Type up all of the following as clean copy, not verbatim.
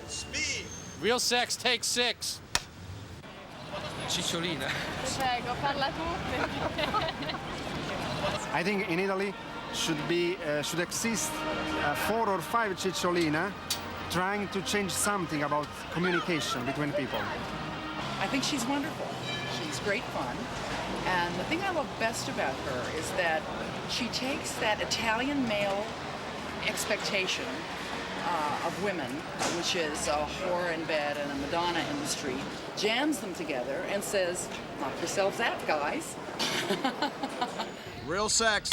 Speed. Real sex takes 6. Cicciolina. Prego, parla tu. I think in Italy should exist 4 or 5 cicciolina trying to change something about communication between people. I think she's wonderful. She's great fun. And the thing I love best about her is that she takes that Italian male expectation of women, which is a whore in bed and a Madonna in the street, jams them together and says, knock yourselves out, guys. Real sex.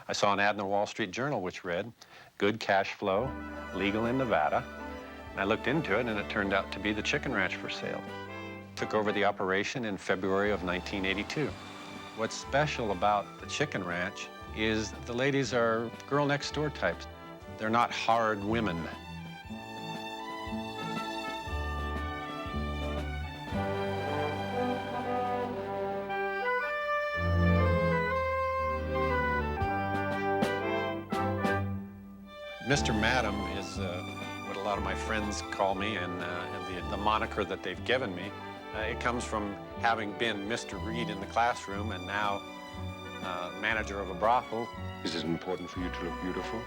I saw an ad in the Wall Street Journal which read, good cash flow, legal in Nevada. And I looked into it, and it turned out to be the chicken ranch for sale. Took over the operation in February of 1982. What's special about the chicken ranch is the ladies are girl next door types. They're not hard women. Mr.Madam is what a lot of my friends call me, and the moniker that they've given me. It comes from having been Mr. Reed in the classroom and now manager of a brothel. Is it important for you to look beautiful?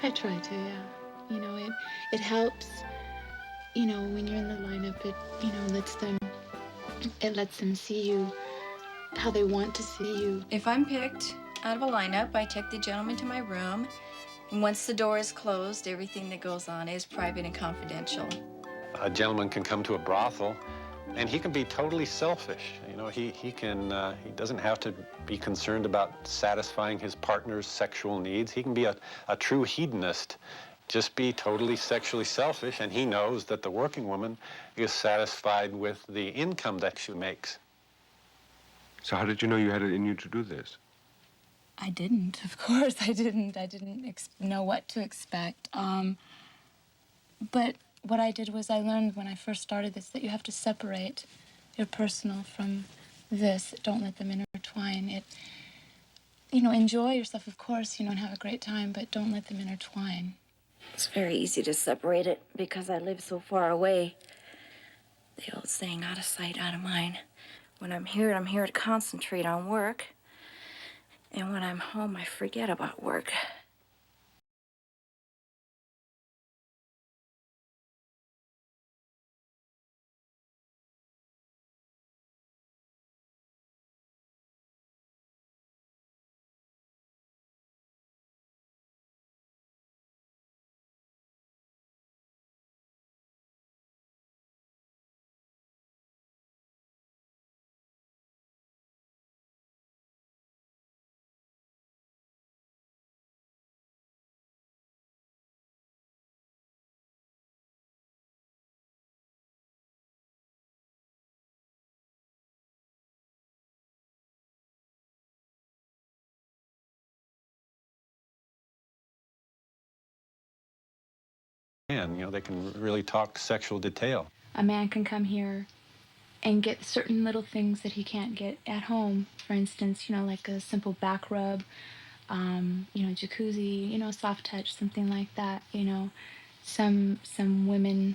I try to, yeah. You know, it helps, you know, when you're in the lineup, it lets them see you how they want to see you. If I'm picked out of a lineup, I take the gentleman to my room. And once the door is closed, everything that goes on is private and confidential. A gentleman can come to a brothel, and he can be totally selfish. You know, he doesn't have to be concerned about satisfying his partner's sexual needs. He can be a true hedonist, just be totally sexually selfish, and he knows that the working woman is satisfied with the income that she makes. So how did you know you had it in you to do this? I didn't, of course I didn't. I didn't know what to expect. But what I did was I learned when I first started this that you have to separate your personal from this. Don't let them intertwine. Enjoy yourself, of course, and have a great time, but don't let them intertwine. It's very easy to separate it because I live so far away. The old saying, out of sight, out of mind. When I'm here to concentrate on work. And when I'm home, I forget about work. And, they can really talk sexual detail. A man can come here and get certain little things that he can't get at home. For instance, like a simple back rub, jacuzzi, soft touch, something like that. Some women,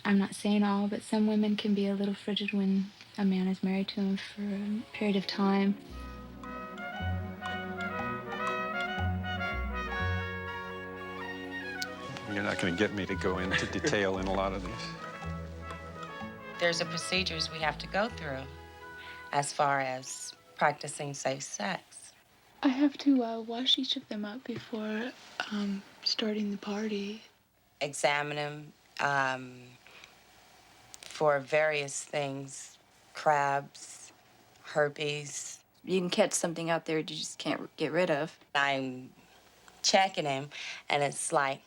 I'm not saying all, but some women can be a little frigid when a man is married to them for a period of time. You're not going to get me to go into detail in a lot of these. There's procedures we have to go through as far as practicing safe sex. I have to wash each of them up before starting the party. Examine them for various things, crabs, herpes. You can catch something out there you just can't get rid of. I'm checking him, and it's like,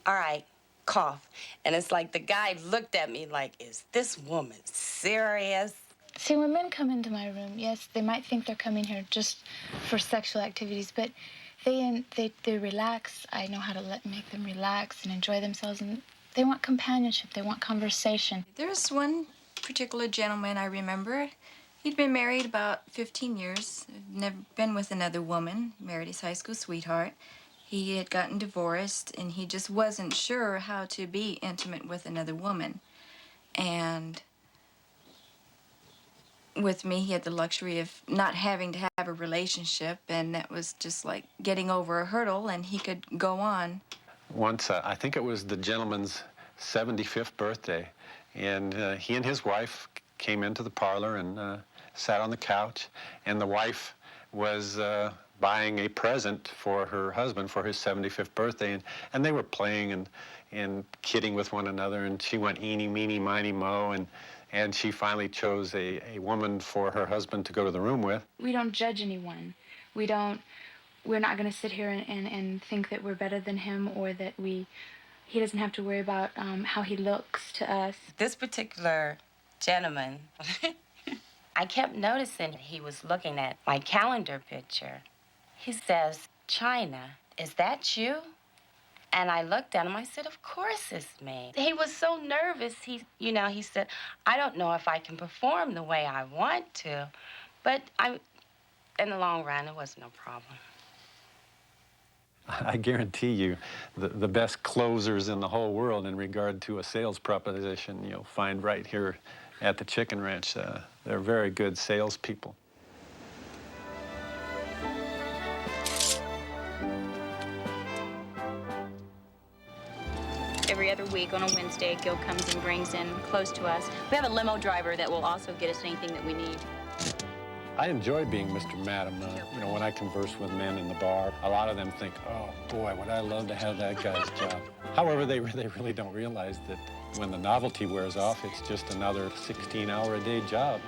all right, cough. And it's like the guy looked at me like, is this woman serious? See, when men come into my room, yes, they might think they're coming here just for sexual activities, but they relax. I know how to make them relax and enjoy themselves, and they want companionship. They want conversation. There's one particular gentleman I remember. He'd been married about 15 years, never been with another woman, married his high school sweetheart. He had gotten divorced, and he just wasn't sure how to be intimate with another woman. And with me, he had the luxury of not having to have a relationship, and that was just like getting over a hurdle, and he could go on. Once, I think it was the gentleman's 75th birthday, and he and his wife came into the parlor and sat on the couch, and the wife was buying a present for her husband for his 75th birthday, and they were playing and kidding with one another, and she went eeny, meeny, miny, mo, and she finally chose a woman for her husband to go to the room with. We don't judge anyone. We're not going to sit here and think that we're better than him, or that he doesn't have to worry about how he looks to us. This particular gentleman, I kept noticing he was looking at my calendar picture. He says, "China, is that you?" And I looked at him, I said, "Of course it's me." He was so nervous, he said, "I don't know if I can perform the way I want to, but in the long run, it was no problem." I guarantee you, the best closers in the whole world in regard to a sales proposition you'll find right here at the Chicken Ranch. They're very good salespeople. Every other week on a Wednesday, Gil comes and brings in clothes to us. We have a limo driver that will also get us anything that we need. I enjoy being Mr.Madam. When I converse with men in the bar, a lot of them think, "Oh, boy, would I love to have that guy's job." However, they really don't realize that when the novelty wears off, it's just another 16-hour-a-day job.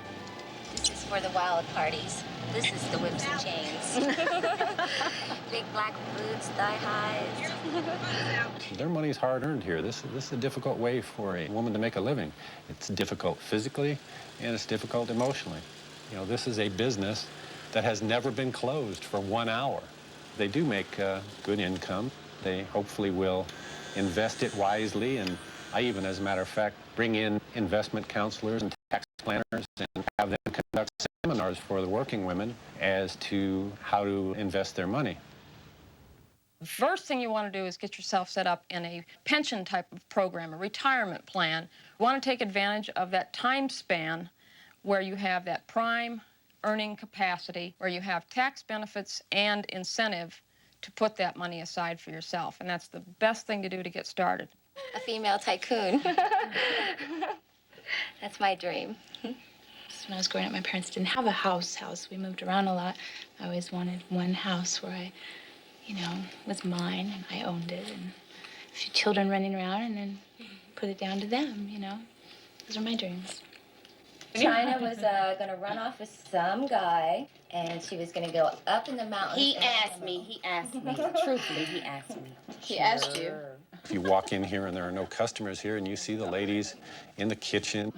This is for the wild parties. This is the whips and chains. Big black boots, thigh highs. Their money's hard-earned here. This is a difficult way for a woman to make a living. It's difficult physically, and it's difficult emotionally. This is a business that has never been closed for 1 hour. They do make good income. They hopefully will invest it wisely, and I even, as a matter of fact, bring in investment counselors and tax planners and have them conduct seminars for the working women as to how to invest their money. The first thing you want to do is get yourself set up in a pension type of program, a retirement plan. You want to take advantage of that time span where you have that prime earning capacity, where you have tax benefits and incentive to put that money aside for yourself. And that's the best thing to do to get started. A female tycoon. That's my dream. When I was growing up, my parents didn't have a house. We moved around a lot. I always wanted one house where I, was mine and I owned it, and a few children running around, and then put it down to them, Those are my dreams. China was going to run off with some guy, and she was going to go up in the mountains. He asked me. Truthfully, he asked me. He asked you. If you walk in here and there are no customers here and you see the ladies in the kitchen,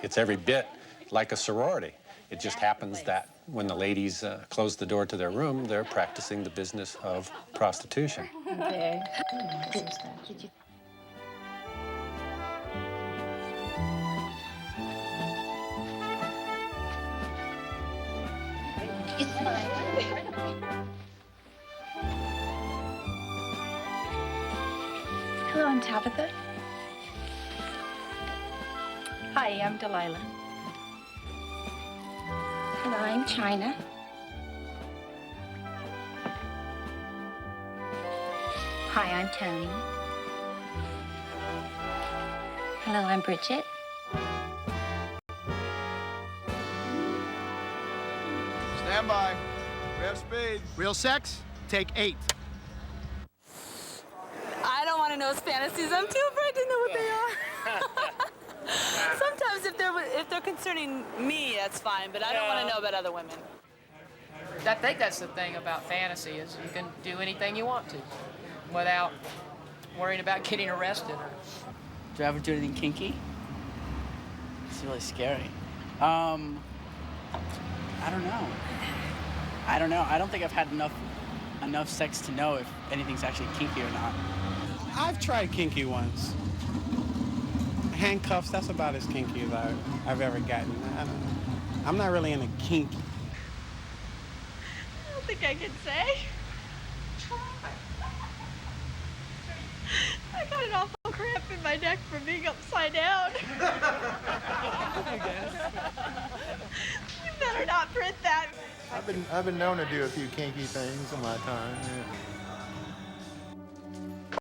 it's every bit like a sorority. It just happens that when the ladies close the door to their room, they're practicing the business of prostitution. Okay. It's fine. Hello, I'm Tabitha. Hi, I'm Delilah. Hello, I'm China. Hi, I'm Tony. Hello, I'm Bridget. Stand by. We have speed. Real sex, take 8. I don't want to know his fantasies. I'm too afraid to know what they are. Sometimes if they're concerning me, that's fine, but I don't want to know about other women. I think that's the thing about fantasy, is you can do anything you want to without worrying about getting arrested. Do you ever do anything kinky? It's really scary. I don't know. I don't think I've had enough sex to know if anything's actually kinky or not. I've tried kinky once. Handcuffs, that's about as kinky as I've ever gotten. I don't know. I'm not really into kinky. I don't think I can say. cramp in my neck from being upside down. You better not print that. I've been known to do a few kinky things in my time. Yeah.